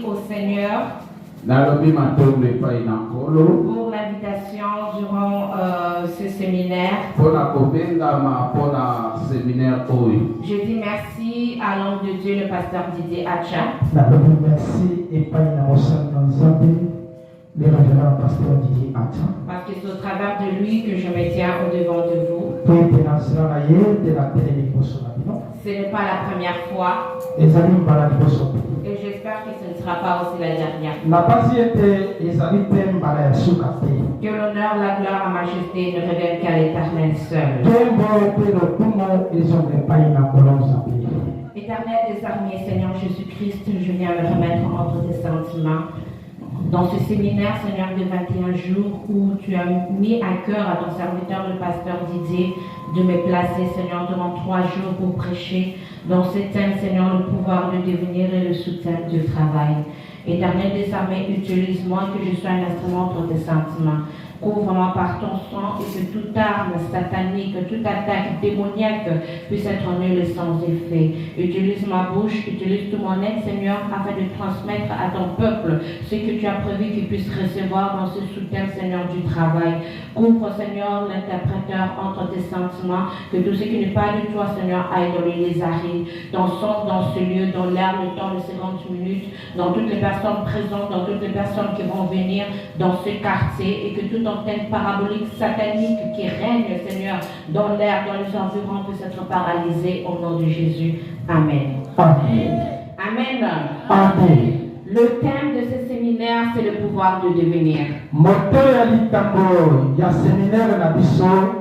au Seigneur pour l'invitation durant ce séminaire. Je dis merci à l'homme de Dieu, le pasteur Didier Acha. Merci et pas une le révérend pasteur Didier Acha. Parce que c'est au travers de lui que je me tiens au devant de vous. Ce n'est pas la première fois. Et j'espère que ce ne sera pas aussi la dernière fois. Que l'honneur, la gloire, la majesté ne reviennent qu'à l'Éternel seul. Éternel des armées, Seigneur Jésus-Christ, je viens me remettre entre tes sentiments. Dans ce séminaire, Seigneur, de 21 jours où tu as mis à cœur à ton serviteur, le pasteur Didier, de me placer, Seigneur, durant 3 jours pour prêcher dans ce thème, Seigneur, le pouvoir de devenir et le soutien du travail. Éternel des armées, utilise-moi que je sois un instrument pour tes sentiments. Couvre-moi par ton sang et que toute arme satanique, toute attaque démoniaque puisse être nulle sans effet. Utilise ma bouche, utilise tout mon être, Seigneur, afin de transmettre à ton peuple ce que tu as prévu qu'il puisse recevoir dans ce soutien, Seigneur, du travail. Couvre, Seigneur, l'interpréteur entre tes sentiments, que tout ce qui n'est pas de toi, Seigneur, aille dans les lézarines, dans ce lieu, dans l'air, le temps de 50 minutes, dans toutes les personnes présentes, dans toutes les personnes qui vont venir dans ce quartier, et que toute antenne parabolique satanique qui règne, Seigneur, dans l'air, dans les environs, puisse être paralysée au nom de Jésus. Amen. Amen. Amen. Amen. Le thème de ce séminaire, c'est le pouvoir de devenir. Moto ya litambo ya séminaire na biso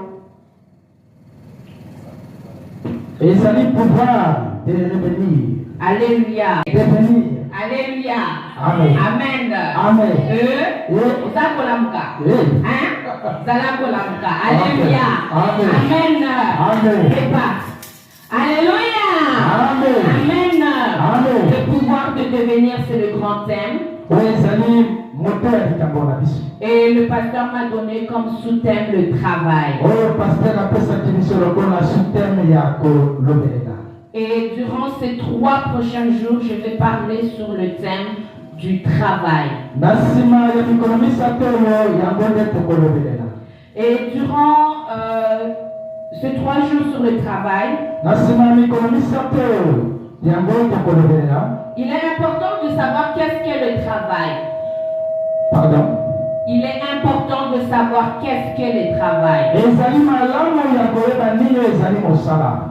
ezali pouvoir de revenir. Alléluia. Devenir. Alléluia. Amen. Amen. Amen. Zalakolamka. Hein? Zalakolamka. Alléluia. Amen. Amen. Amen. C'est pas. Alléluia. Amen. Amen. Amen. Le pouvoir de devenir, c'est le grand thème. Et le pasteur m'a donné comme sous-thème le travail. Et durant ces 3 prochains jours, je vais parler sur le thème du travail. Et durant ces 3 jours sur le travail, il est important de savoir qu'est-ce qu'est le travail. Pardon? Il est important de savoir qu'est-ce qu'est le travail.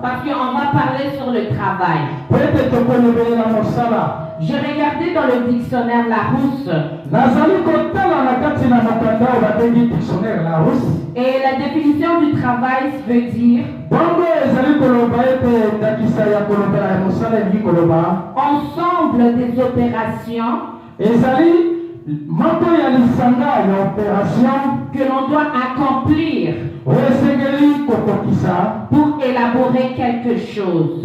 Parce qu'on va parler sur le travail. Je regardais dans le dictionnaire Larousse. Et la définition du travail veut dire ensemble des opérations que l'on doit accomplir pour élaborer quelque chose.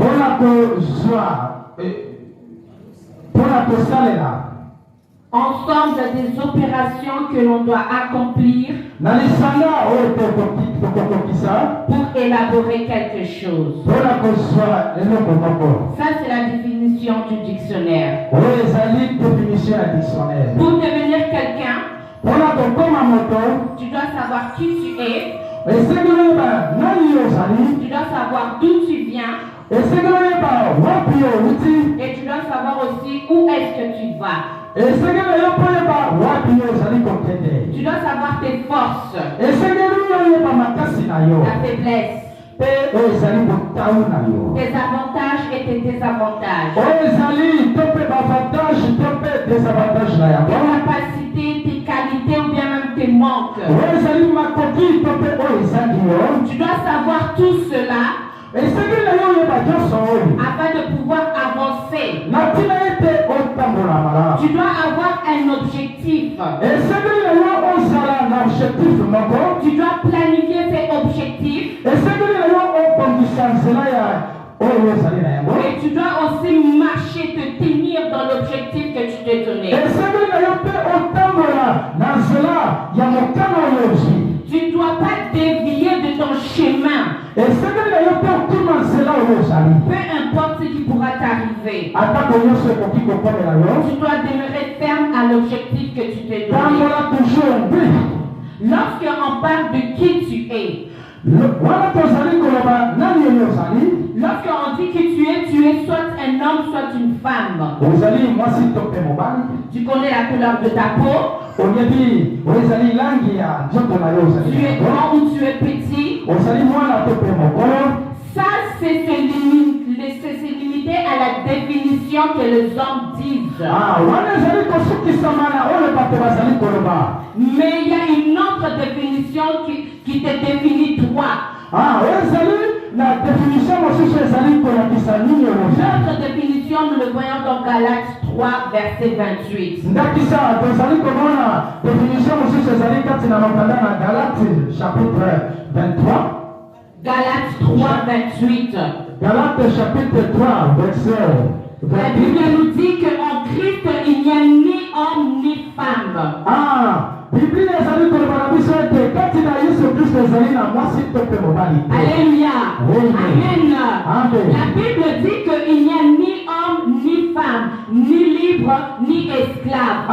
Ensemble des opérations que l'on doit accomplir pour élaborer quelque chose. Ça, c'est la définition du dictionnaire. Pour devenir quelqu'un, tu dois savoir qui tu es. Tu dois savoir d'où tu viens. Et tu dois savoir aussi où est-ce que tu vas. Tu dois savoir tes forces, ta faiblesse, tes avantages et tes désavantages, tes capacités, tes qualités ou bien même tes manques. Tu dois savoir tout cela afin de pouvoir avancer. Tu dois avoir un objectif. Tu dois planifier tes objectifs. Et tu dois aussi marcher, te tenir dans l'objectif que tu t'es donné. Tu ne dois pas dévier de ton chemin. Peu importe ce qui pourra t'arriver. atako nyonso ekoki kokomela yo tu dois demeurer ferme à l'objectif que tu t'es donné. tambola toujours mpe Lorsqu'on parle de qui tu es, wana tozali koloba nani oyo ozali lorsqu'on dit que tu es soit un homme, soit une femme. ozali mwasi to mpe mobali Tu connais la couleur de ta peau, oyebi ozali langi ya nzoto na yo tu ozali es grand ou tu es petit. ozali mwana to mpe mokolo Ça, c'est se limiter à la définition que les hommes disent. wana ezali kosukisama na oyo bato bazali koloba Mais il y a une autre définition qui te définit toi. oyo ezali na définition mosusu ezali kolakisa nini oyo Notre définition, nous le voyons dans Galates 3, verset 28. ndakisa tozali komona définition mosusu ezali kati na mokanda na Galate chapitre 23 Galates 3, 28. Galate chapitre 3 verset La Bible 28 nous dit qu'en Christ, il n'y a ni homme ni femme. Biblia ezali koloba na biso ete kati na Yesu Kristo ezali na mwasi to mpe mobali te. Alléluia. Amen. Amen. La Bible dit qu'il n'y a ni homme ni femme, ni libre ni esclave.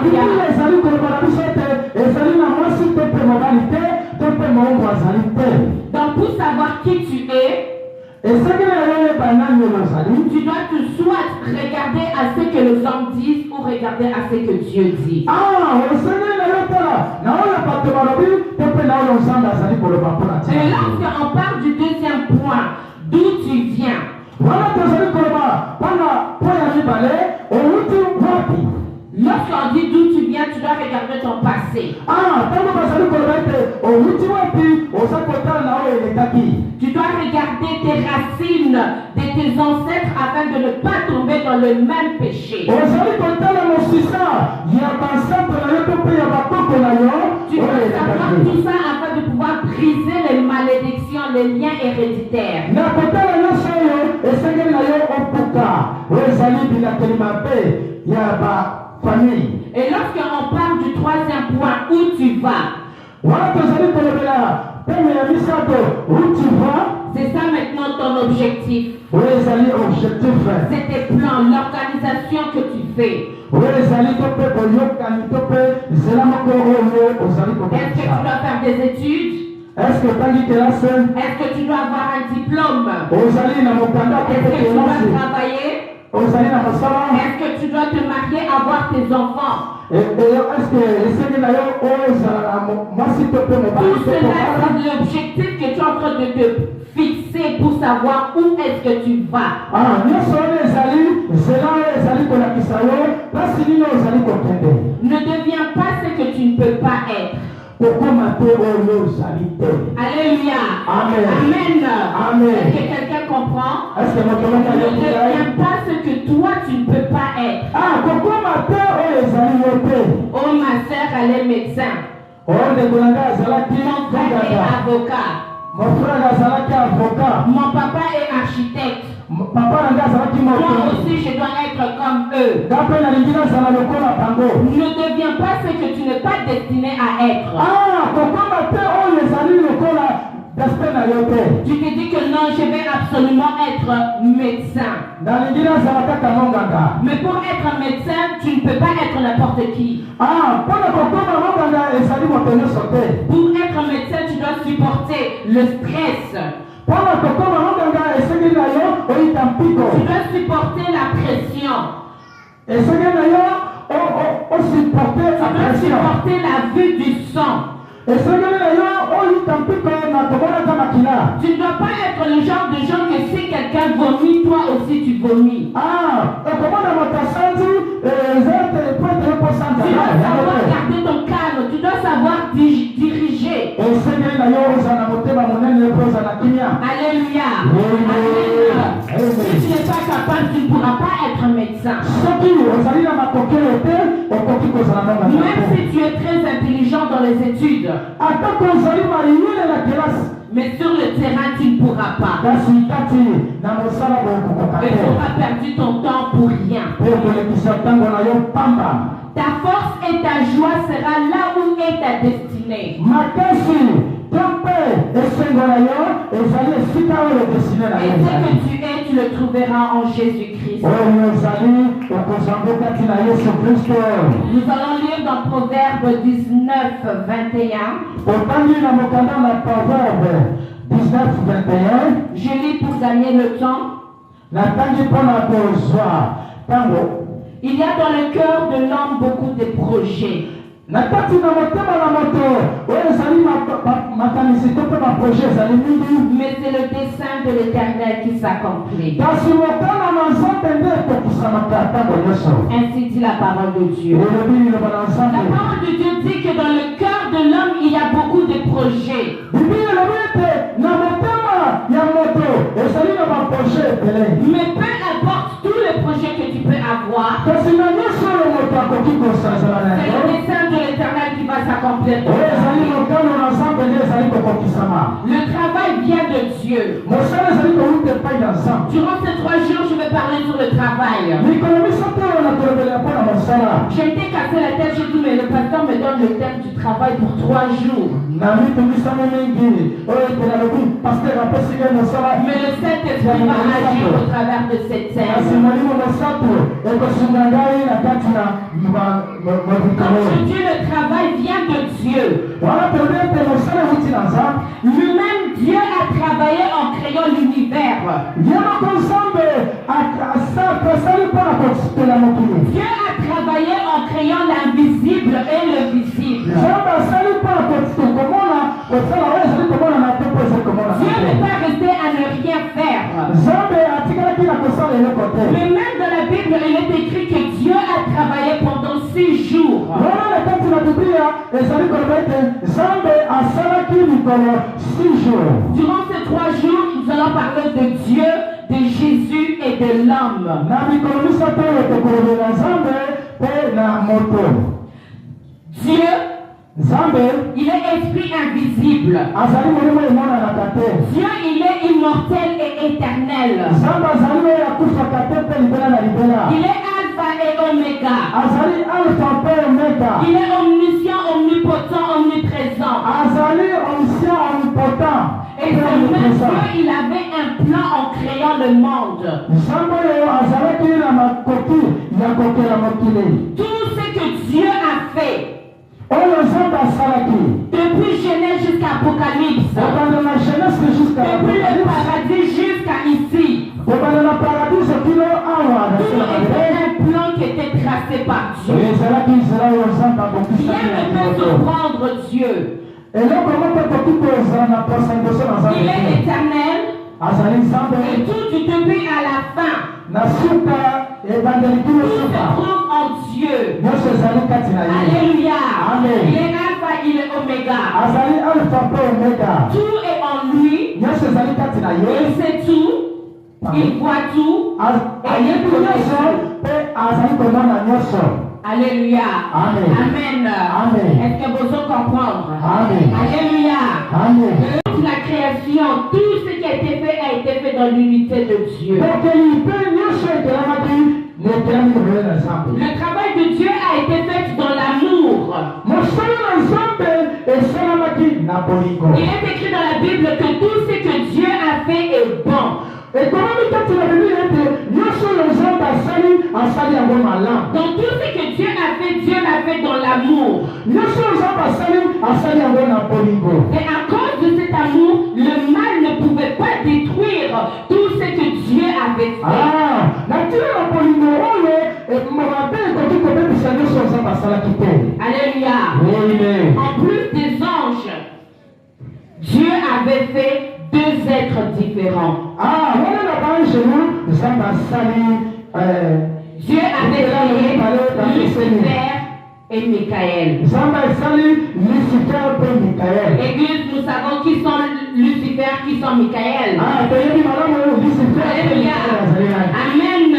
Biblia Alléluia. ezali koloba na biso ete ezali na mwasi to mpe mobali te to mpe moumbu azali te. Donc pour savoir qui tu es, Esengeli na yo oyeba nani oyo ozali tu dois soit regarder à ce que les hommes disent ou regarder à ce que Dieu dit. esengeli na yo tala na oyo bato balobi to mpe na oyo nzambe azali koloba mpona Et tina lorsqu'on parle du deuxième point, d'où tu viens, wana tozali koloba mpona po ya mibale outi wapi lorsqu'on dit d'où tu viens, tu dois regarder ton passé. ntango bazali koloba ete outi wapi oza kotala na oyo elekaki Tu dois regarder tes racines de tes ancêtres afin de ne pas tomber dans le même péché. ozali kotala mosisa ya bansambe na yo to mpe ya bakoko na yo Tu oyo dois savoir elekaki tout ça afin de pouvoir briser les malédictions, les liens héréditaires. na kotala nyonso oyo esengeli na yo opuka oyo ezali bilakeli mabe ya bafamille Et lorsqu'on parle du troisième point, où tu vas, wana tozali kolobela peme ya misato uti va c'est ça maintenant ton objectif. oyo ezali objectif C'est tes plans, l'organisation que tu fais. oyo ezali to mpe boyokani to mpe nzela moko oyo ozali Est-ce que tu kobakisa dois faire des études? eske otangi kelase Est-ce que tu dois avoir un diplôme? ozali na mokanda to Est-ce mpe que tu dois kelasi travailler? ozali na mosala Est-ce que tu dois te marier, avoir tes enfants? eske esengi na yo oyo ezala na mwasi to mpe mobali Tout to cela, kobala c'est l'objectif que tu es en train de te fixer pour savoir où est-ce que tu vas. nyonso oyo ezali nzela oyo ezali kolakisa yo mpasi nini oyo ozali kokende Ne deviens pas ce que tu ne peux pas être. kokoma te oyo ozali te Alléluia. Amen. Amen. Amen. Est-ce que quelqu'un comprend? eske moto moko Ne ayoki deviens pas ce que toi tu ne peux pas être. kokoma te oyo ezali yo te Oh, ma soeur, elle est médecin. oyo ndeko na ngai azalaki Mon frère est konganga avocat. mofrere azalaki avocat Mon papa est architecte. papa na ngai azalaki Moi moto aussi, je dois être comme eux. ngai mpe nalingi nazala lokola bango Ne deviens pas ce que tu n'es pas destiné à être. kokoma te oyo ezali lokola destin na yo te Tu te dis que non, je vais absolument être médecin. nalingi nazala kaka monganga Mais pour être médecin, tu ne peux pas être n'importe qui. mpona kokoma monganga ezali moto nyonso te Pour être médecin, tu dois supporter le stress. mpona kokoma monganga esengeli na yo oyita mpiko Tu dois supporter la pression. esengeli na yo osupporte Tu dois pression supporter la vue du sang. esengeli na yo oyita mpiko na komonaka makila Tu ne dois pas être le genre de gens que si quelqu'un vomit, toi aussi tu vomis. okomona moto asandi eza ete po ete yo posanda Tu dois savoir garder ton calme. Tu dois savoir diriger. esengeli na yo ozala na motema monene mpe ozala kimia Alléluia. Amen. Amen. Si tu n'es pas capable, tu ne pourras pas être médecin. soki ozali na makokelo te okoki kozala Même nonga si tu es très intelligent dans les études, atako ozali mayele na kelasi mais sur le terrain, tu ne pourras pas. kasi kati na mosala bokokoka Et te tu auras perdu ton temps pour rien. mpe kolekisa ntango na yo pamba Ta force et ta joie sera là où est ta destinée. makasi to mpe esengo na yo ezali esika oyo desine na Et yo ce que ezali tu es, tu le trouveras en Jésus-Christ. Nous allons lire dans Proverbe 19, 21. Je lis pour gagner le temps. Il y a dans le cœur de l'homme beaucoup de projets. Mais c'est le dessein de l'Éternel qui s'accomplit. Ainsi dit la parole de Dieu. La parole de Dieu dit que dans le cœur de l'homme, il y a beaucoup de projets. Mais peu importe tous les projets que tu peux avoir, c'est le dessein de l'Éternel qui va s'accomplir. Le travail vient de Dieu. Durant ces 3 jours, je vais parler sur le travail. J'ai été cassé la tête, j'ai dit, mais le pasteur me donne le thème du travail pour 3 jours. Mais le Saint-Esprit va agir au travers de cette thème. Comme je dis, le travail vient de Dieu. Lui-même, Dieu a travaillé en créant l'univers. Dieu a travaillé en créant l'invisible et le visible. Dieu n'est pas resté à ne rien faire. Mais même dans la Bible, il est écrit que Dieu a travaillé pendant 6 jours. Durant ces 3 jours, nous allons parler de Dieu, de Jésus et de l'homme. Dieu, il est esprit invisible. Dieu, il est immortel et éternel. Il est Alpha et Oméga. Il est omniscient, omnipotent, omniprésent. Et ce même Dieu, il avait un plan en créant le monde. Tout ce que Dieu a fait, depuis Genèse jusqu'à Apocalypse, depuis le paradis jusqu'à ici, tout était un plan qui était tracé par Dieu. Rien ne peut surprendre Dieu. Il est éternel et tout du début à la fin. Tout se trouve en Dieu. Alléluia. Il est Alpha, il est Oméga. Tout est en lui. Il sait tout. Il voit tout. Et il connaît tout. Alléluia. Amen. Est-ce que vous allez comprendre? Alléluia. Toute la création, tout ce qui a été fait dans l'unité de Dieu. Le travail de Dieu a été fait dans l'amour. Il est écrit dans la Bible que tout ce que Dieu a fait est bon. Donc tout ce que Dieu a fait, Dieu l'a fait dans l'amour. Et à cause de cet amour, le mal ne pouvait pas détruire tout ce que Dieu avait fait. Alléluia. En plus des anges, Dieu avait fait 2 êtres différents. Dieu avait créé Lucifer et Michael. Église, nous savons qui sont Lucifer, qui sont Michael. Alléluia. Amen.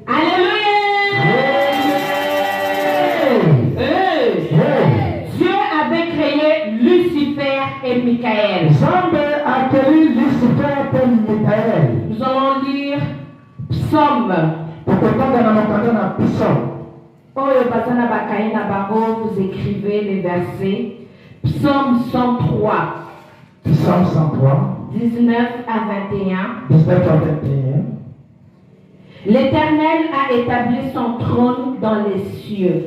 Alléluia. Dieu avait créé Lucifer et Michael. Nous allons lire Psaume. Vous écrivez les versets. Psaume 103. Psaume 103. 19 à 21. 19 à 21. L'Éternel a établi son trône dans les cieux.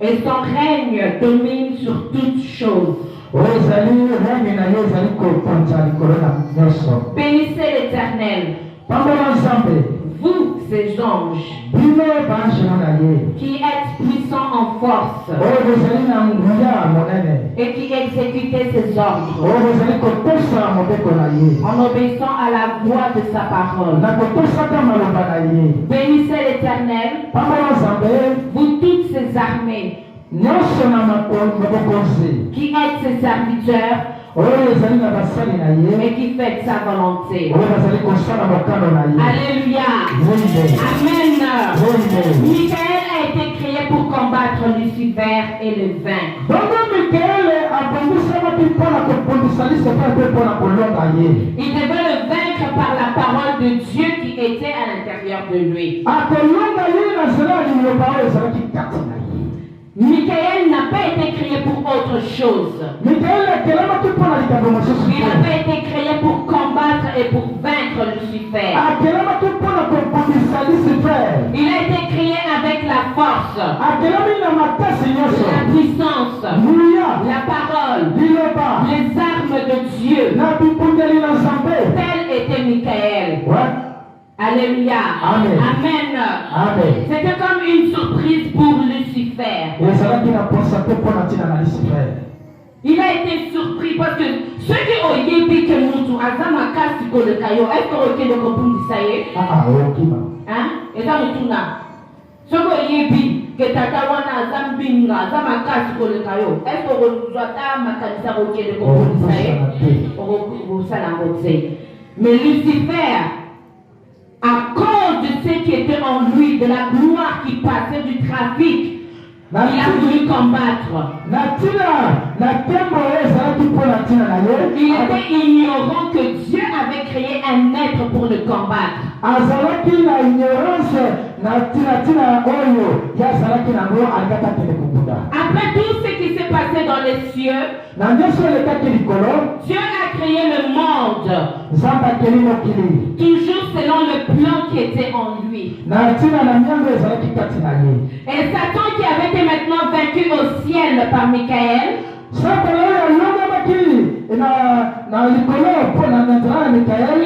Et son règne domine sur toutes choses. Bénissez l'Éternel, vous, ses anges, qui êtes puissants en force et qui exécutez ses ordres en obéissant à la voix de sa parole. Bénissez l'Éternel, vous toutes ses armées, qui êtes ses serviteurs et qui faites sa volonté. Alléluia. Amen. Michael a été créé pour combattre Lucifer et le vaincre. Il devait le vaincre par la parole de Dieu qui était à l'intérieur de lui. Michael n'a pas été créé pour autre chose. Il avait été créé pour combattre et pour vaincre Lucifer. Il a été créé avec la force, la puissance, la parole, les armes de Dieu. Tel était Michael. Alléluia. Amen. Amen. Amen. C'était comme une surprise pour Lucifer. Il a été surpris parce que ceux qui ont dit que nous avons cassé le caillou, est-ce que vous avez compris ça? Hein? Et ça me tourne. Ceux qui ont dit que Tatawana Zambinga, Zamakasi le caillou, est-ce que vous avez compris ça? Mais Lucifer, à cause de ce qui était en lui, de la gloire qui passait du trafic, il a voulu combattre. Il était ignorant que Dieu avait créé un être pour le combattre. Après tout ce qui s'est passé dans les cieux, Dieu a créé le monde, toujours selon le plan qui était en lui. Et Satan, qui avait été maintenant vaincu au ciel par Michael, il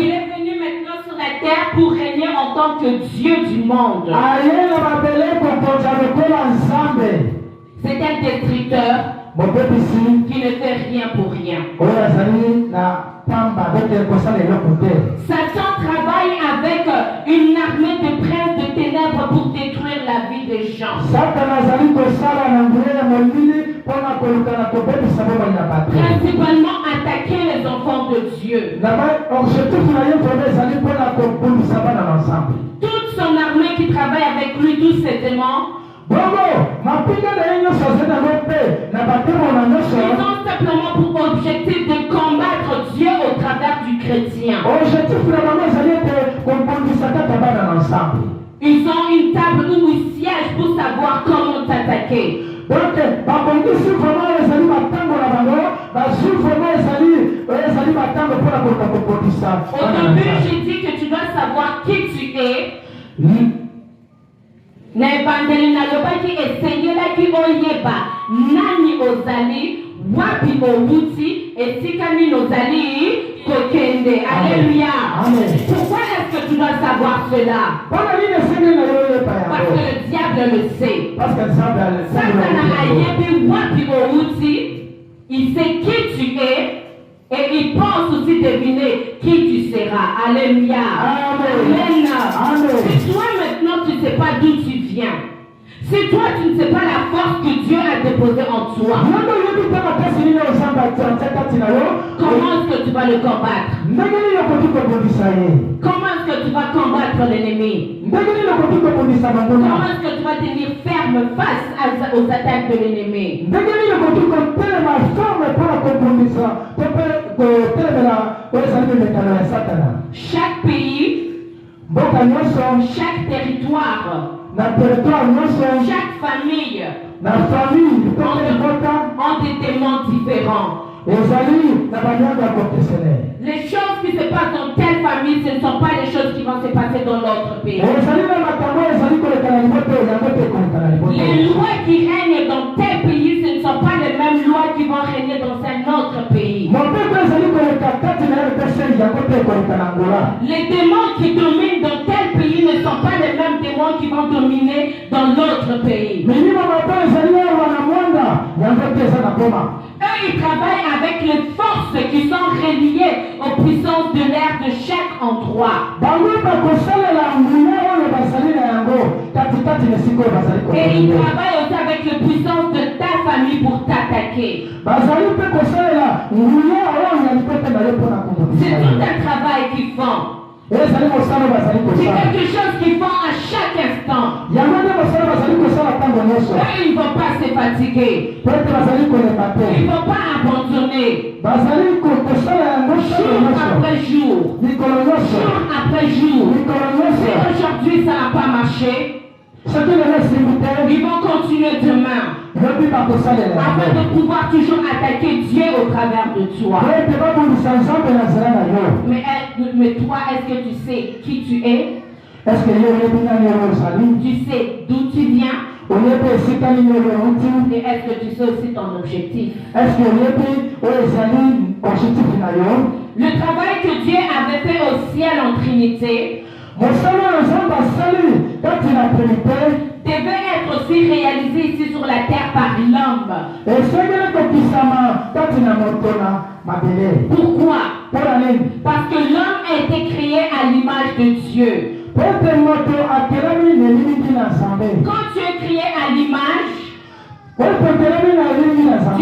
est venu maintenant sur la terre pour régner en tant que Dieu du monde. C'est un destructeur qui ne fait rien pour rien. Satan travaille avec une armée de princes de ténèbres pour détruire la vie des gens. Principalement attaquer les enfants de Dieu. Toute son armée qui travaille avec lui, tous ses démons, ils ont simplement pour objectif de combattre Dieu au travers du chrétien. Ils ont une table où ils siègent pour savoir comment t'attaquer. Au début, j'ai dit que tu dois savoir qui tu es. N'ebandeli na yobaki essayé la ki oyeba nani ozali wapi owuti etikani nozali kokende. Alléluia. Pourquoi est-ce que tu dois savoir cela? Parce que le diable le sait. Satan a yebi wapi owuti, il sait qui tu es. Et il pense aussi deviner qui tu seras. Alléluia. Amen. Si toi maintenant tu ne sais pas d'où tu viens, si toi tu ne sais pas la force que Dieu a déposée en toi, comment est-ce que tu vas le combattre? Comment est-ce que tu vas combattre l'ennemi? Comment est-ce que tu vas tenir ferme face aux attaques de l'ennemi? Chaque pays, chaque territoire, chaque famille na famille ont des témoins différents. Les choses qui se passent dans telle famille, ce ne sont pas les choses qui vont se passer dans l'autre pays. Les lois qui règnent dans tel pays, ce ne sont pas les mêmes lois qui vont régner dans un autre pays. Les démons qui dominent dans tel pays ne sont pas les mêmes démons qui vont dominer dans l'autre pays. Eux, ils travaillent avec les forces qui sont reliées aux puissances de l'air de chaque endroit. Et ils travaillent aussi avec les puissances de ta famille pour t'attaquer. C'est tout un travail qu'ils font. C'est quelque chose qu'ils font à chaque instant. Eux, ils ne vont pas se fatiguer. Ils ne vont pas abandonner. Jour après jour. Jour après jour. Si aujourd'hui ça n'a pas marché, ils vont continuer demain. Afin de pouvoir toujours attaquer Dieu au travers de toi. Mais toi, est-ce que tu sais qui tu es? Tu sais d'où tu viens? Et est-ce que tu sais aussi ton objectif? Le travail que Dieu avait fait au ciel en Trinité devait être aussi réalisé ici sur la terre par l'homme. Pourquoi? Parce que l'homme a été créé à l'image de Dieu. Quand tu es créé à l'image, tu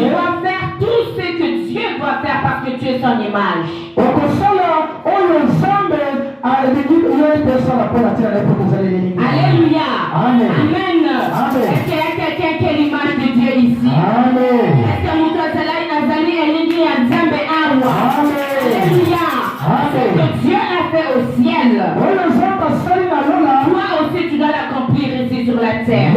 dois faire tout ce que Dieu doit faire parce que tu es son image. Alléluia. Amen. Est-ce qu'il y a quelqu'un qui a l'image de Dieu ici? Est-ce que Alléluia. Ce que Dieu a fait au ciel, toi aussi tu dois l'accomplir ici sur la terre.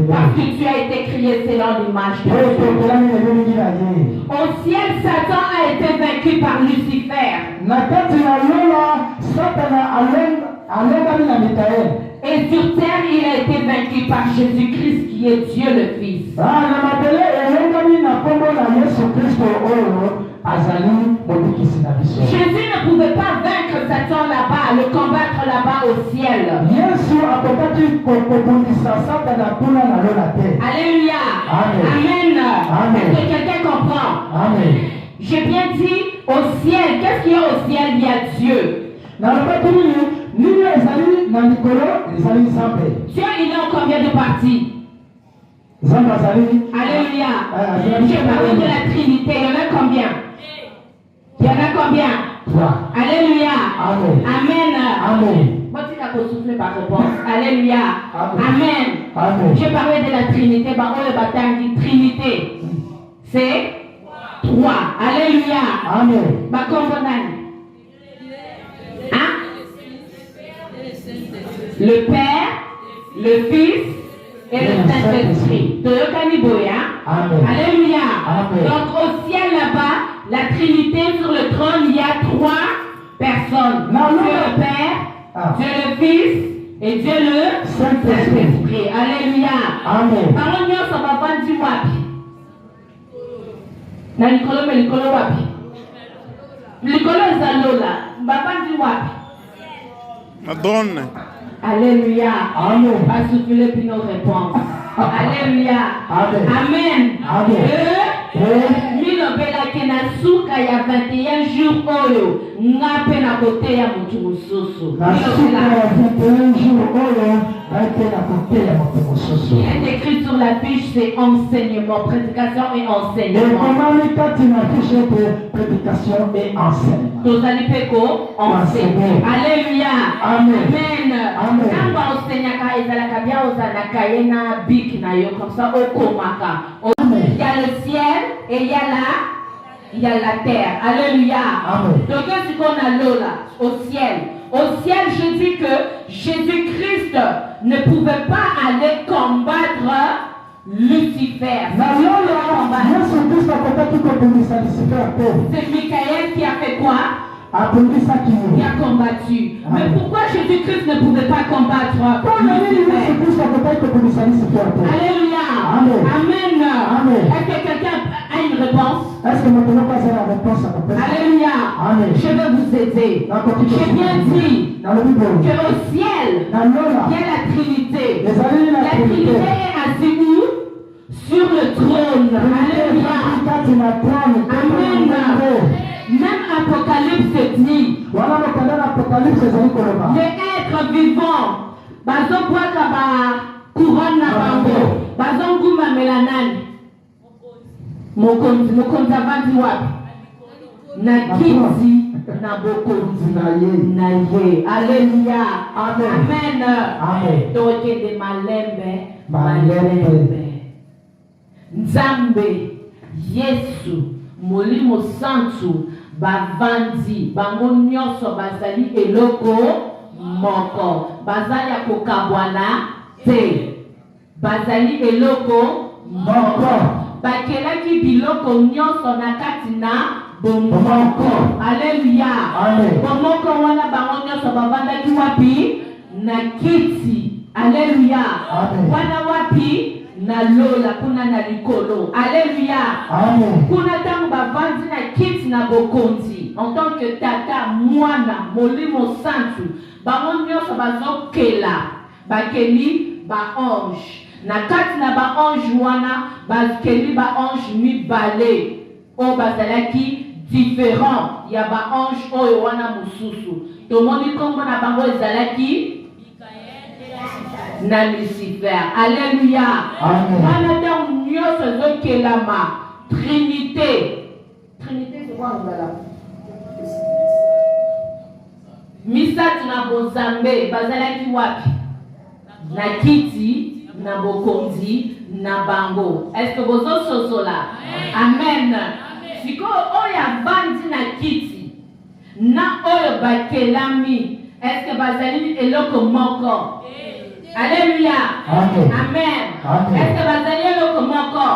Parce que tu as été créé selon l'image de Dieu. Au ciel, Satan a été vaincu par Lucifer. Et sur terre, il a été vaincu par Jésus-Christ qui est Dieu le Fils. Jésus ne pouvait pas vaincre Satan là-bas, le combattre là-bas au ciel. Alléluia. Amen. Est-ce que quelqu'un comprend? Amen. J'ai bien dit au ciel. Qu'est-ce qu'il y a au ciel? Il y a Dieu. Dieu, il est en combien de parties? Alléluia. J'ai parlé de la Trinité. Il y en a combien? Il y en a combien? Alléluia. Amen. Moi, tu n'as pas soufflé par réponse. Alléluia. Amen. J'ai parlé de la Trinité. Le baptême dit Trinité. C'est 3. Alléluia. Amen. Hein? Le Père, le Fils et le Saint-Esprit. Alléluia. Donc au ciel là-bas, la Trinité sur le trône, il y a 3 personnes. Dieu le Père, Dieu le Fils et Dieu le Saint-Esprit. Alléluia. Parlons-nous sur ma bande du wapi. Na Nicolo mais Nicolo wapi. Nicolo Zalola, ma bande du wapi. Madonna. Alléluia. Amen. Pas souffler pour nos réponses. Alléluia. Amen. Milo bela kena suka ya 21 jours oyo ngape na kote ya mutu mususu. Il est écrit sur la fiche, c'est enseignement, prédication et enseignement. Tozalipeko enseignement. Alléluia. Amen. Namba enseignaka ezalaka bien ozalaka yena bik na yo comme ça okomaka. Il y a le ciel et il y a la terre. Alléluia. Donc, ce qu'on a là, au ciel, Au ciel, je dis que Jésus-Christ ne pouvait pas aller combattre Lucifer. C'est Michael qui a fait quoi? Qui a combattu. Mais pourquoi Jésus-Christ ne pouvait pas combattre Lucifer? Alléluia. Amen. Est-ce que quelqu'un a une réponse? Alléluia. Je vais vous aider. J'ai bien dit qu'au ciel, il y a la Trinité. La Trinité est assise où? Sur le trône. Alléluia. Amen. Même Apocalypse dit les êtres vivants, couronne na bango, bazonguma melanani. Mokonzi avandi wapi? Na kiti na bokonzi na ye. Alléluia. Amen. Toke de malembe. Nzambe Yesu Molimo Santu bavandi bango nyonso bazali eloko moko, bazali ya kokabwana te, bazali eloko moko, bakelaki biloko nyonso na kati na bomoko. Alléluia. Bomoko wana bango nyonso bavandaki wapi? Na kiti. Alléluia. Wana wapi? Na lola kuna na likolo. Alléluia. Kuna tangu bavandi na kiti na bokonzi en tant que tata mwana Molimo Santu bango nyonso bazokela bakeli ba ange na kati na ba ange wana bakeli ba ange mibale o bazalaki différent ya ba ange oyo wana mususu tomoni kombo na bango ezalaki na Lucifer. Alléluia. Amen. Trinité. Trinité, c'est quoi vous allez? Misat na bozambe, bazalaki wapi? Na kiti, na bokonzi, na bango. Est-ce que vous êtes sosola? Amen. Siko oya bandi na kiti, na oyo bakelami. Est-ce que bazali eloko moko? Alléluia. Amen. Est-ce que bazali eloko moko?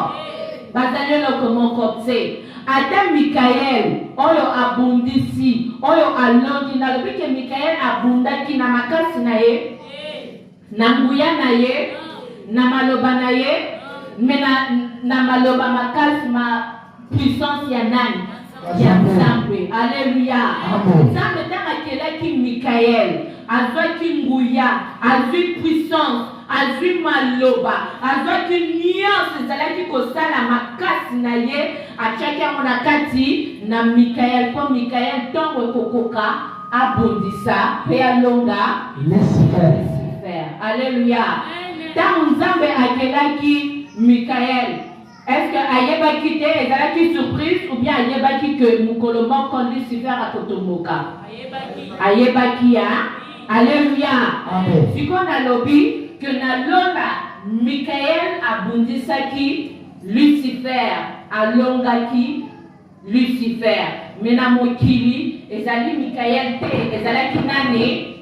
Bazali eloko moko tse. Adam Michael, oyo abundisi, oyo alongi na lobike Michael abundaki na makasi na ye, na nguya na ye, na maloba na ye, na maloba makasi ma puissance ya nani? Ya Nzambe. Alléluia. Nzambe tanga kelaki Michael, azwaki nguya, azwi puissance, azwi maloba, azwaki nyonso ezalaki kosala makasi na ye, atiaki yango na kati na Michael, po Michael ntongo ekokoka abondisa mpe alonga Lucifer. Alléluia. Tango Nzambe akelaki Michael, est-ce que ayebaki te ezalaki surprise ou bien ayebaki que mokolo moko Lucifer akotomoka? Ayebaki ya. Alléluia. Siko nalobi que nalonga Michael abundisaki Lucifer, alongaki Lucifer. Mena mokili ezali Michael te, ezalaki nani?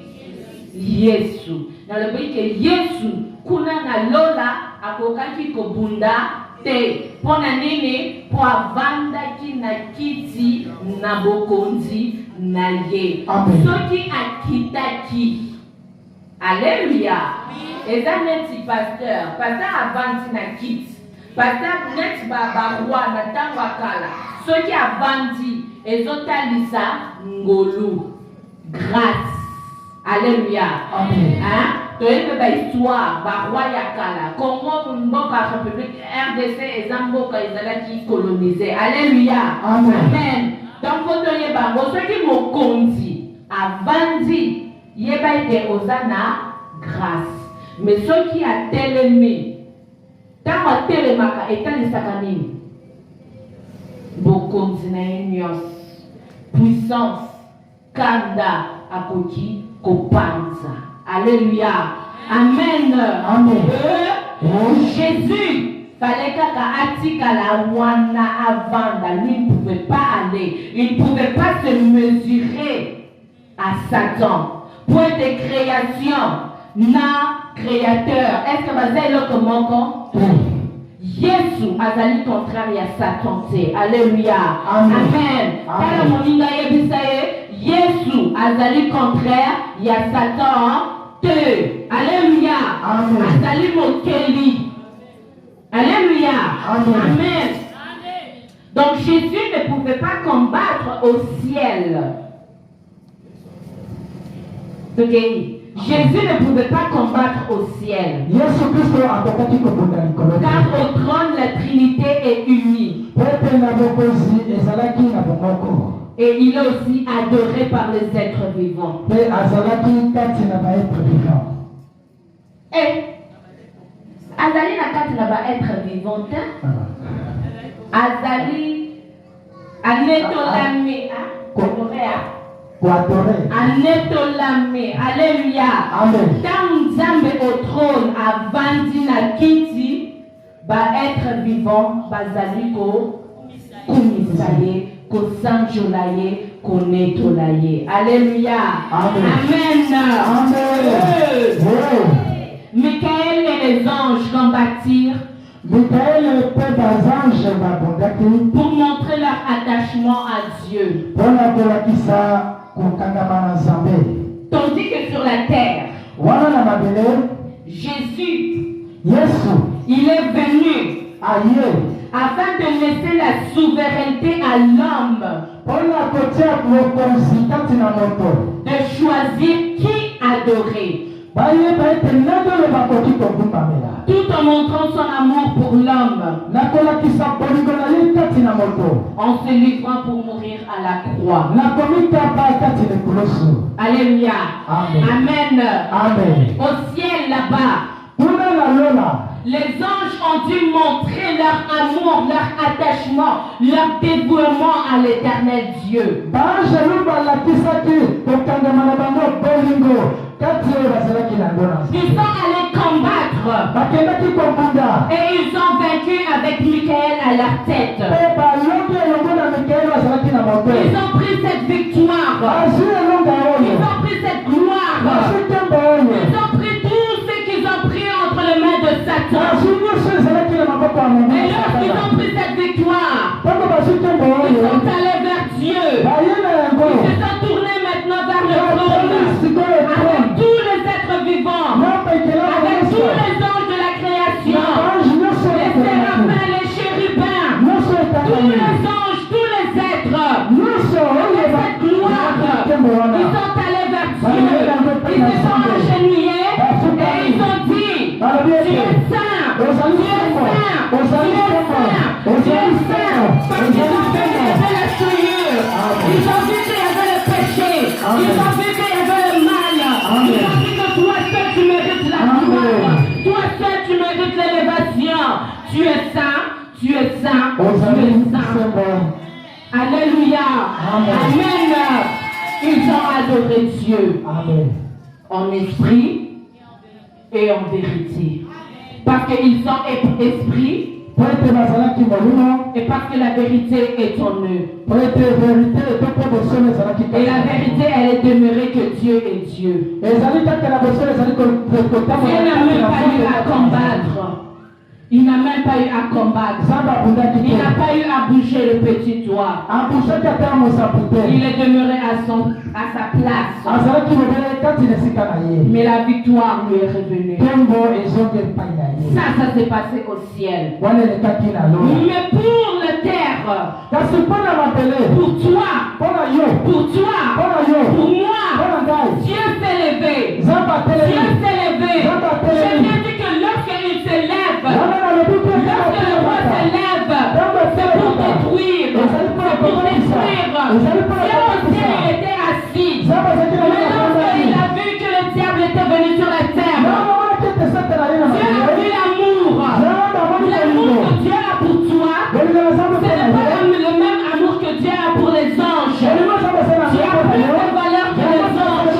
Yesu. Nalobi que Yesu kuna nalola akokaki kobunda te. Pona nini? Po avandaki na kiti na bokonzi na ye. Soki akitaki. Alléluia. Eza neti pasteur. Pasteur avandi na kiti. Pasteur neti roi na tango akala. Soki avandi ezotalisa ngolu. Grâce. Alléluia. Hein? Toyebe ba histoire ba roi ya kala. Congo mboka République RDC ezamboka ezalaki colonisé. Alléluia. Amen. Donc faut toyeba ngo soki mokonzi avandi yeba ite ozana grâce. Mais soki atelemi tango atelemaka etalisaka nini? Bokonzi na nyos. Puissance kanda akoki kopanza. Alléluia. Amen. Jésus fallait qu'à la wana avanda. Lui ne pouvait pas aller. Il ne pouvait pas se mesurer à Satan. point de création, na créateur. Est-ce que vous avez le comment? Yesu azali contraire ya Satan te. Alléluia. Amen. Kala moninga yebisaye Yesu azali contraire ya Satan te. Alléluia. Azali mokeli. Alléluia. Amen. Donc Jésus ne pouvait pas combattre au ciel. Okay. Jésus ne pouvait pas combattre au ciel. Car au trône, la Trinité est unie. Et il est aussi adoré par les êtres vivants. Et Azali na kati na ba être vivant. Azali anetolame anetolame. Alléluia. Tant Nzambe au trône avandi na kiti ba être vivant bazali ko kumisaye ko sanjolaye ko netolaye. Alléluia. Amen. Michael et les anges combattirent pour montrer leur attachement à Dieu. Tandis que sur la terre, Jésus, il est venu afin de laisser la souveraineté à l'homme de choisir qui adorer. Tout en montrant son amour pour l'homme, en se livrant pour mourir à la croix. Alléluia. Amen. Au ciel là-bas, les anges ont dû montrer leur amour, leur attachement, leur dévouement à l'éternel Dieu. Ils sont allés combattre et ils ont vaincu avec Michael à leur tête. Ils ont pris cette victoire. Ils ont pris cette gloire. Ils ont pris tout ce qu'ils ont pris entre les mains de Satan. Et lorsqu'ils ont pris cette victoire, ils sont allés vers Dieu. Ils se sont tournés maintenant vers le trône avec tous les êtres vivants, avec tous les anges de la création, les séraphins, les chérubins, tous les anges, tous les êtres, avec cette gloire. Ils sont allés vers Dieu, ils se sont agenouillés et ils ont dit: Tu es saint, tu es saint, tu es saint, tu es saint. Parce qu'ils ont vu qu'il y avait la souillure, ils ont vu qu'il y avait le péché, ils ont vu qu'il y avait le mal, ils ont vu que toi seul tu mérites la gloire, toi seul tu mérites l'élévation. Tu es saint, tu es saint, tu es saint. Alléluia. Amen. Ils ont adoré Dieu en esprit et en vérité. Parce qu'ils sont esprit et parce que la vérité est en eux. Et la vérité, elle est demeurée que Dieu est Dieu. Dieu n'a même pas eu à combattre. Il n'a même pas eu à combattre. Il n'a pas eu à bouger le petit doigt. Il est demeuré à sa place. Mais la victoire lui est revenue. Ça s'est passé au ciel. Mais pour la terre, pour toi, pour moi, Dieu s'est levé. Dieu s'est levé. Je viens dire que lorsqu'il se lève, lorsque le roi se lève, c'est pour détruire. Dieu au ciel était assis. Mais lorsqu'il a vu que le diable était venu sur la terre, Dieu a vu l'amour. L'amour que Dieu a pour toi, ce n'est pas le même amour que Dieu a pour les anges. Dieu a plus de valeur que les anges.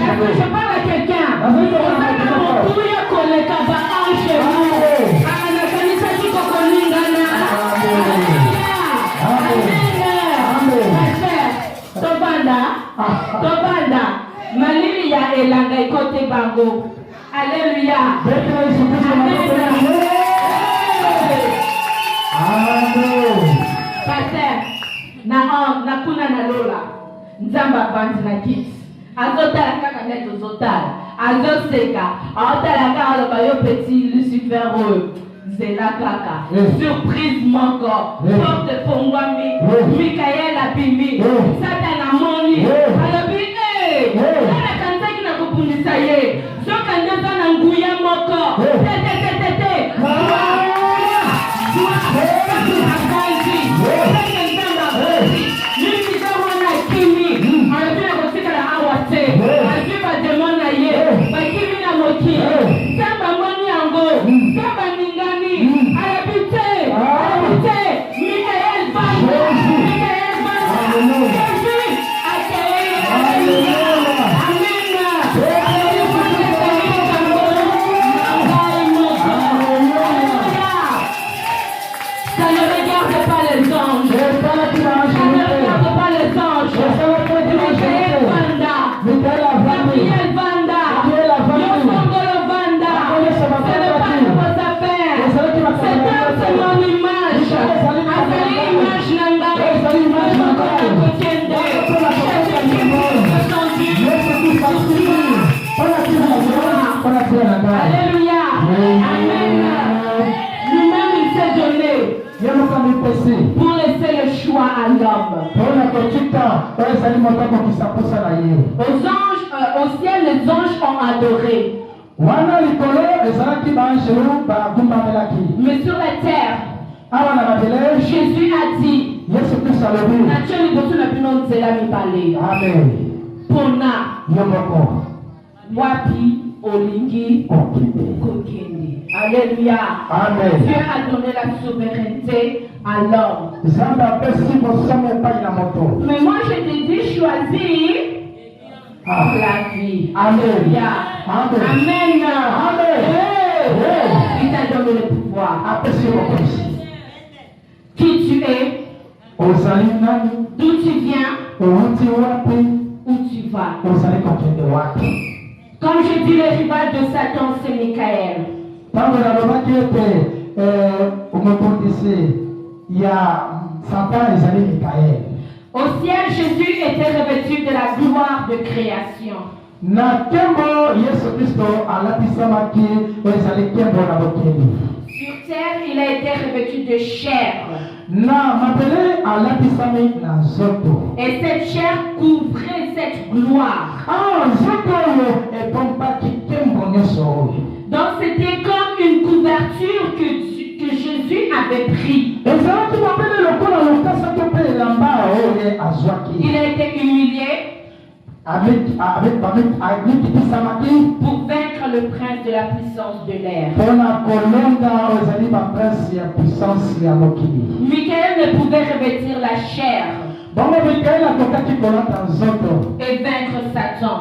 Est-ce que je parle à quelqu'un? Tobanda, Mali Alléluia. Elanga ikote bango. Alléluia. Amen. Pasteur, na kuna na lola. Nzamba bandi na kiti. Azotala kaka net ozotala. Azoseka. Aotala kaka aloba yo petit Lucifer Zela kaka. Surprise manko. Porte fongwami. Mikael apimi. Satan amoni. Alobi Nana kanzaki na kupundisa ye. Soka ndoza na nguya moko. Tete. Alléluia. Amen. Lui-même il s'est donné pour laisser le choix à l'homme. Aux anges, au ciel, les anges ont adoré. Mais sur la terre, Jésus a dit, Amen. Pona, wapi, olingi, kokende. Alléluia. Amen. Dieu a donné la souveraineté à l'homme. Mais moi je te dis, choisis la vie. Alléluia. Amen. Il t'a donné le pouvoir. Qui tu es, d'où tu viens, où tu vas. Comme je dis, le rival de Satan, c'est Michael. Au ciel, Jésus était revêtu de la gloire de création. Sur terre, il a été revêtu de chair. Et cette chair couvrait cette gloire. Donc c'était comme une couverture que Jésus avait pris. Il a été humilié pour vaincre le prince de la puissance de l'air. Michael ne pouvait revêtir la chair et vaincre Satan.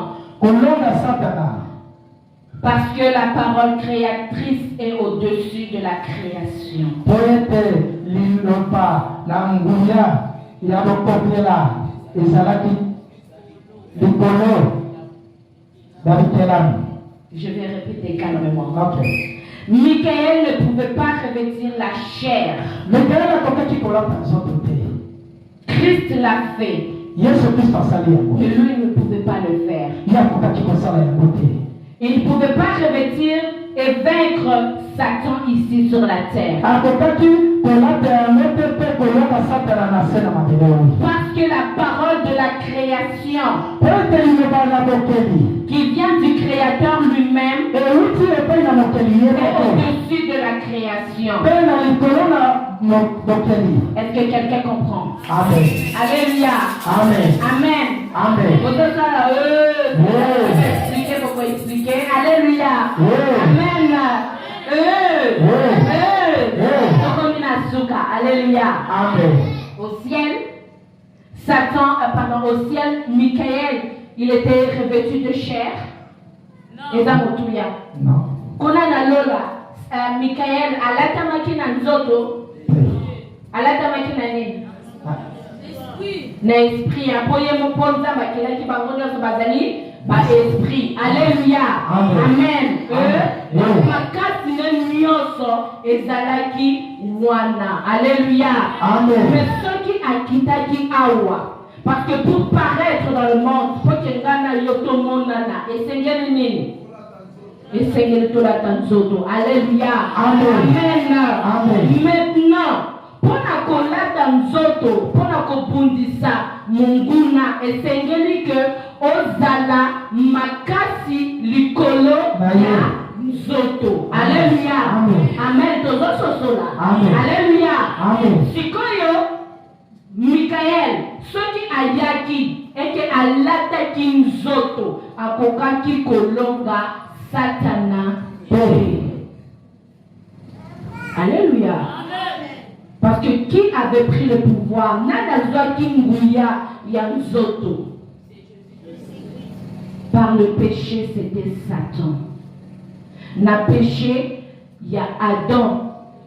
Parce que la parole créatrice est au-dessus de la création. Je vais répéter calmement. Michael ne pouvait pas revêtir la chair. Christ l'a fait. Mais lui ne pouvait pas le faire. Il ne pouvait pas revêtir et vaincre Satan ici sur la terre. Parce que la parole de la création qui vient du Créateur lui-même est au-dessus de la création. Est-ce que quelqu'un comprend? Amen. Alléluia. Amen. Amen. Amen. Vous êtes là, expliquer pourquoi expliquer. Alléluia. Amen. Alléluia. Amen. Au ciel, au ciel, Michael, il était revêtu de chair. Non. Kona lola, Michael, alatamaki na nzoto, alatamaki na nini? Na esprit, apoye moponza bakela ki bango nyoso bazali par esprit. Alléluia. Amen. Amen. Makasi ne nyonso ezalaki wana. Alléluia. Amen. Mais ceux qui akitaki awa, parce que pour paraître dans le monde, faut que ngana yoto monana. Et Seigneur nini? Et Seigneur to la tanzoto. Alléluia. Amen. Amen. Maintenant, pour la kolata nzoto, pour la kobundisa munguna, et Seigneur que ozala makasi likolo ya nzoto. Alléluia. Amen. Tozo sosola. Alléluia. Sikoyo Mikael, soki ayaki eke alataki nzoto, akokaki kolonga Satana. Alléluia. Parce que qui avait pris le pouvoir? Nana zoaki nguya ya nzoto. Par le péché, c'était Satan. Na péché, il y a Adam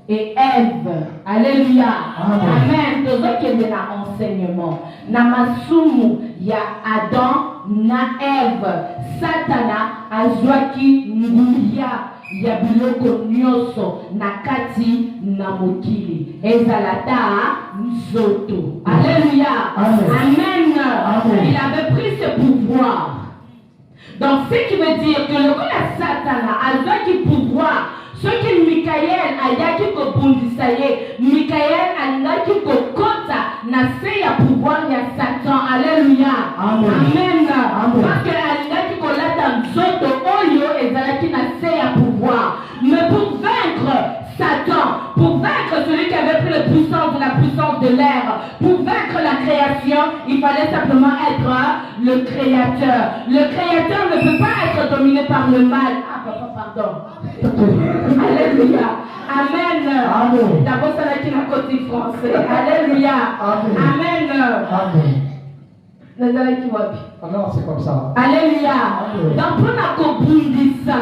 et Ève. Alléluia. Amen. Tous ceux qui ont un enseignement. Na masumu, il y a Adam, na Ève. Satana, azwaki nguya. Ya biloko nyoso na kati na mokili ezalata nzoto. Alléluia. Amen. Il avait pris ce pouvoir. Donc ce qui veut dire que le la Satana a qui pouvoir, ce qui Mikael a qui kobundisa ye, Mikael a qui kokota na se ya pouvoir ya Satan. Alléluia. Amen. Parce que a qui kolata nzoto oyo ezalaki na se ya pouvoir. Mais pour vaincre Satan, pour vaincre celui qui avait pris la puissance de l'air, pour vaincre la création, il fallait simplement être le créateur. Le créateur ne peut pas être dominé par le mal. Ah, pardon. Alléluia. Amen. D'abord, ça n'a qu'un côté français. Alléluia. Amen. Alors, c'est comme ça. Alléluia. Donc, pour la comprendre ça,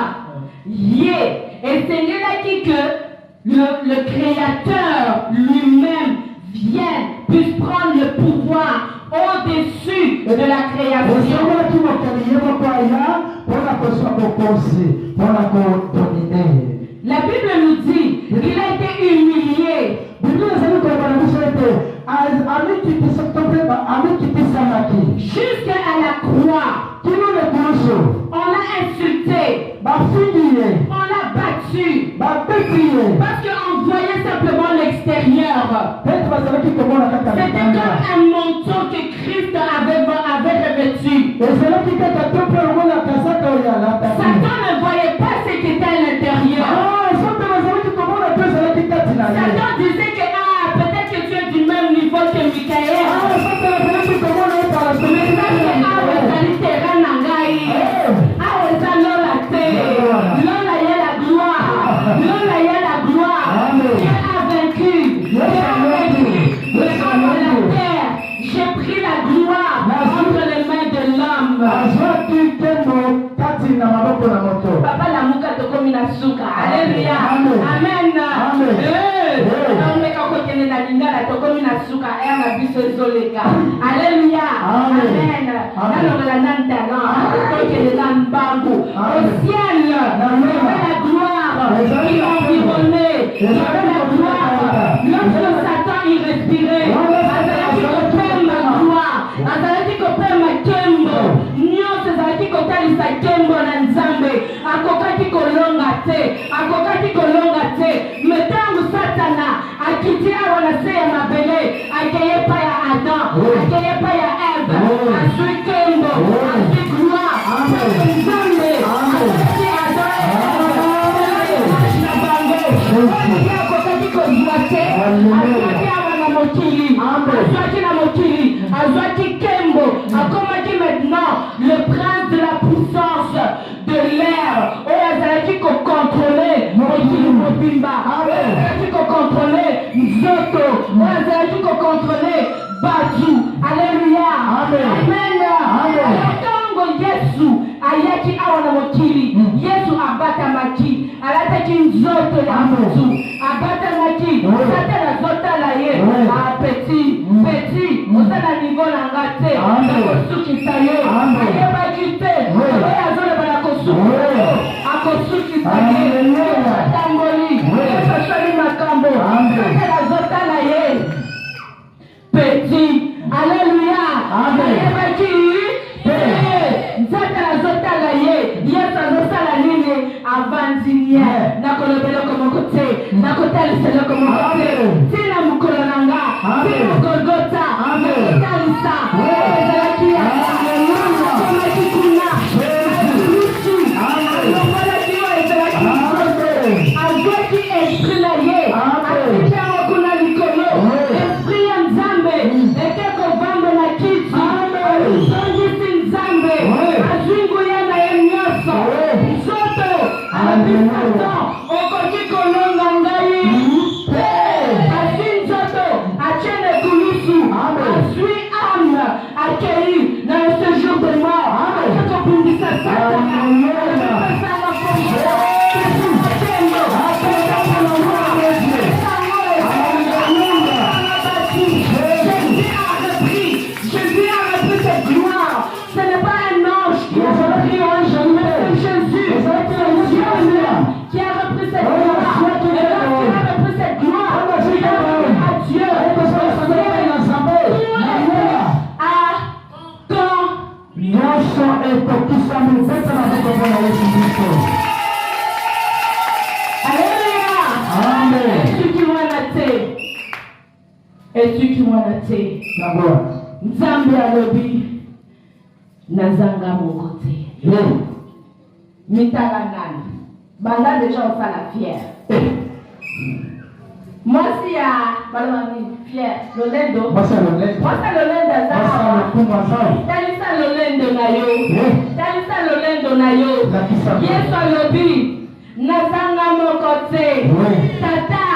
et c'est là que le Créateur lui-même vienne, puisse prendre le pouvoir au-dessus de la création. La Bible nous dit qu'il a été humilié. Jusqu'à la croix. On l'a insulté. On l'a battu. Parce qu'on voyait simplement l'extérieur. C'était comme un manteau que Christ avait revêtu. Satan ne voyait pas ce qui était à l'intérieur. Satan disait que peut-être que tu es du même niveau que Michael. J'ai pris la gloire entre les mains de l'homme. Papa la muka toko minasuka. Alléluia. Amen. Alléluia. Amen. Au ciel, la gloire qui environnait, la gloire. Lorsque Satan y respirait, ma gloire, mais tant Satana a quitté la se ya mabele, akeye pa ya Adam, akeye pa ya Ève, asui kembo, asui gloire, nzambe, asui Adam, akokaki kozwa te, azwaki awa na mokili, azwaki na mokili, azwaki kembo, akomaki maintenant le prince de la puissance de l'air, oyo azalaki kokontrole mokili mobimba, oyo azalaki kokontrole nzoto, oyo azalaki kokontrole batu. Alléluia. Amen. Ntango Yesu ayaki awa na mokili, Yesu abatamaki, alataki nzoto ya mutu, abatamaki, Satana azotala ye, petit, kosala niveau na nga te nakosukisa yo ayebaki te oyo azoloba na kosukisa yo akosukisa ye yesu atamboli yesu asali makambo nzambe azotala ye petit alleluya ayebaki nzambe azotala ye yesu azosala nini avandi ye nakolobela eloko moko te nakotalisa eloko moko te tina mokolo na nga tina golgota nakotalisa ezalaki akomaki kuna akulusu alongolaki oyo ezalaki azwaki esprit na ye atiki yango kuna likolo esprit ya nzambe eke kovanda na kiti azongisi nzambe azwinguya na ye nyonso nzoto abisatan okoki kolonga ngai te asi nzoto atiene kulusu azwi ame akei na ce jour de mort ake kobundisa satana apesanga fongo pesumatendo apesanga longoa Jésus a repris cette gloire. Ce n'est pas un ange qui a repris mais c'est Jésus, Dieu lui-même, qui a repris cette gloire. Et lorsqu'il a repris cette gloire, il a repris à Dieu. Alléluia. Est-ce qui m'a naté? Est-ce qui m'a naté? Nzambe alobi nazanga moko te mitala nani banda déjà osala fière mwasi ya balobani fière lolendo mwasi lolendo talisa lolendo na yo talisa lolendo na yo yesu alobi nazanga moko te tata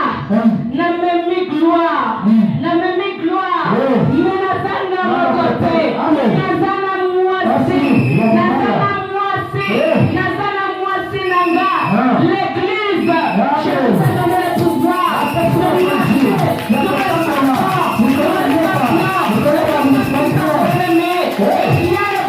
namemi gloire namemi gloire me nazanga moko te nazana mwasi nazana mwasi na nga l'église je vous ai donné le pouvoir de marcher de il y a le